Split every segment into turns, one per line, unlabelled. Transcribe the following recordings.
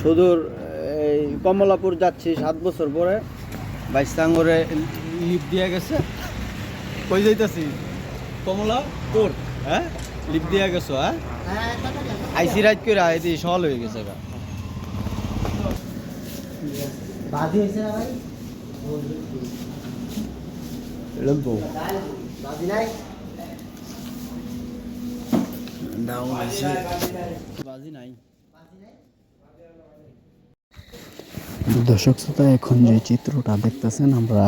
সুদূর এই কমলাপুর যাচ্ছি 7 বছর পরে। বাইসাঙ্গরে লিপ দিয়ে গেছে। কই যাইতাছি? কমলাপুর। হ্যাঁ, লিপ দিয়ে গেছো? হ্যাঁ, আইসি রাইট করে আইদি সল হয়ে গেছে।
বাদি হইছে না ভাই?
লম্বো
বাদি নাই?
ডাউন আছে, বাজি নাই।
দর্শক শ্রোতা, এখন যে চিত্রটা দেখতেছেন, আমরা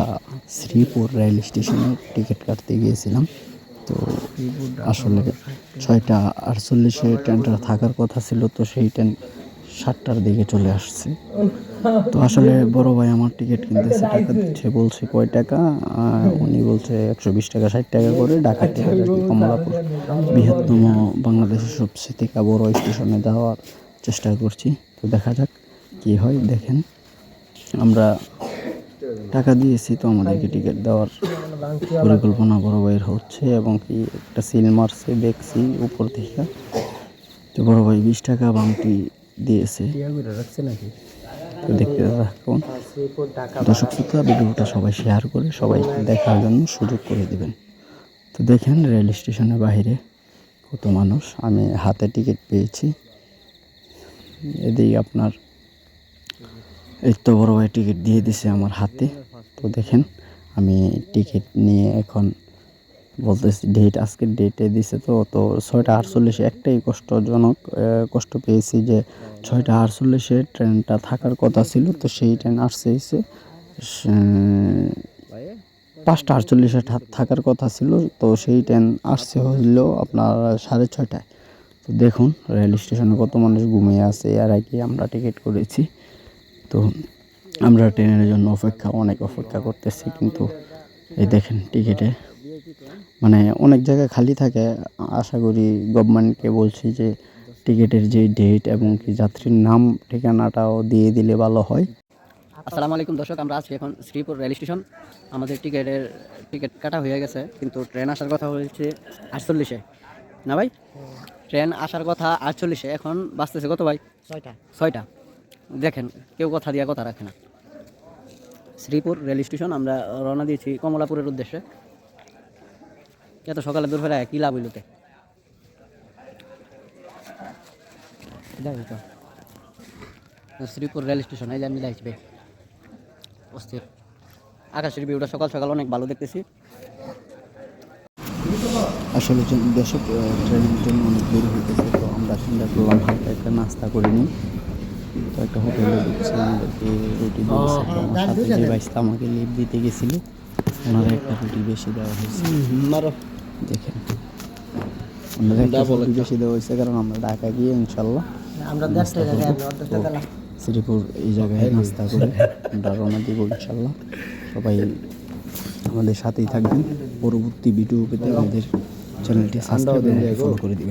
শ্রীপুর রেল স্টেশনে টিকিট কাটতে গিয়েছিলাম। তো আসলে 6:48-এ ট্রেনটা থাকার কথা ছিল, তো সেই ট্রেন 7টার দিকে চলে আসছে। তো আসলে বড় ভাই আমার টিকিট কিনতেছে, টাকা দিচ্ছে, বলছে কয় টাকা, উনি বলছে 120 টাকা, 60 টাকা করে। ঢাকা থেকে কমলাপুর বৃহত্তম বাংলাদেশের সবচেয়ে থেকে বড় স্টেশনে যাওয়ার চেষ্টা করছি। তো দেখা যাক কি হয়। দেখেন, আমরা টাকা দিয়েছি, তো আমাদেরকে টিকিট দেওয়ার পরিকল্পনা বড় ভাইয়ের হচ্ছে, এবং কি একটা সিল মারছে দেখছি উপর থেকে। তো বড় ভাই 20 টাকা বাংটি দিয়েছে। তো দেখতে থাকুন। দর্শক শ্রোতা, ভিডিওটা সবাই শেয়ার করে সবাই দেখার জন্য সুযোগ করে দিবেন। তো দেখেন, রেল স্টেশনের বাইরে কত মানুষ। আমি হাতে টিকিট পেয়েছি। এদিকে আপনার এই তো বড় ভাই টিকিট দিয়ে দিছে আমার হাতে। তো দেখেন, আমি টিকিট নিয়ে এখন বলতেছি ডেট, আজকের ডেটে দিছে। তো 6:48 একটাই কষ্ট পেয়েছি যে 6:48 ট্রেনটা থাকার কথা ছিল, তো সেই ট্রেন আসছে 5:48 থাকার কথা ছিল, তো সেই ট্রেন আসছে হলো আপনার 6:30টায়। তো দেখুন রেল স্টেশনে কত মানুষ ঘুমিয়ে আছে। আর আগে আমরা টিকিট করেছি, তো আমরা ট্রেনের জন্য অনেক অপেক্ষা করতেছি। কিন্তু এই দেখেন, টিকিটে মানে অনেক জায়গায় খালি থাকে। আশা করি গভর্নমেন্টকে বলছি যে টিকিটের যে ডেট এবং কি যাত্রীর নাম ঠিকানাটাও দিয়ে দিলে ভালো হয়।
আসসালামু আলাইকুম দর্শক, আমরা আছি এখন শ্রীপুর রেল স্টেশন। আমাদের টিকিট কাটা হয়ে গেছে, কিন্তু ট্রেন আসার কথা হয়েছে 48-এ। না ভাই, ট্রেন আসার কথা 48-এ, এখন বাজতেছে কত ভাই? 6টা। দেখেন, কেউ কথা দিয়া কথা রাখে না। শ্রীপুর রেল স্টেশন, আমরা রওনা দিয়েছি কমলাপুরের উদ্দেশ্যে। এত সকালে দূর ফেরা কী লাভ হইলতে? শ্রীপুর রেল স্টেশন, এই যে আমি দেখবে অস্থির। আকাশের ভিউটা সকাল সকাল অনেক ভালো দেখতেছি।
আসলে দর্শক, ট্রেনের জন্য অনেক দেরি হইতেছে, তো আমরা চিন্তা করলাম হালকা একটা নাস্তা করে নিই। তো একটা হোটেলে ঢুকছি, আমাদেরকে রুটি দিয়েছে। তো আমার সাথে যে বাইসটা আমাকে লিভ দিতে গেছিলো, ওনারা একটা রুটি বেশি দেওয়া হয়েছে। দেখেন, ওনারা একটা রুটি বেশি দেওয়া হয়েছে, কারণ আমরা ঢাকা গিয়ে ইনশাল্লাহ শ্রীপুর এই জায়গায় নাস্তা করে আমরা রওনা দিব ইনশাল্লাহ। সবাই আমাদের সাথেই থাকবেন। পরবর্তী ভিডিও পেতে আমাদের চ্যানেলটি সাবস্ক্রাইব এবং ফলো করে দিবেন।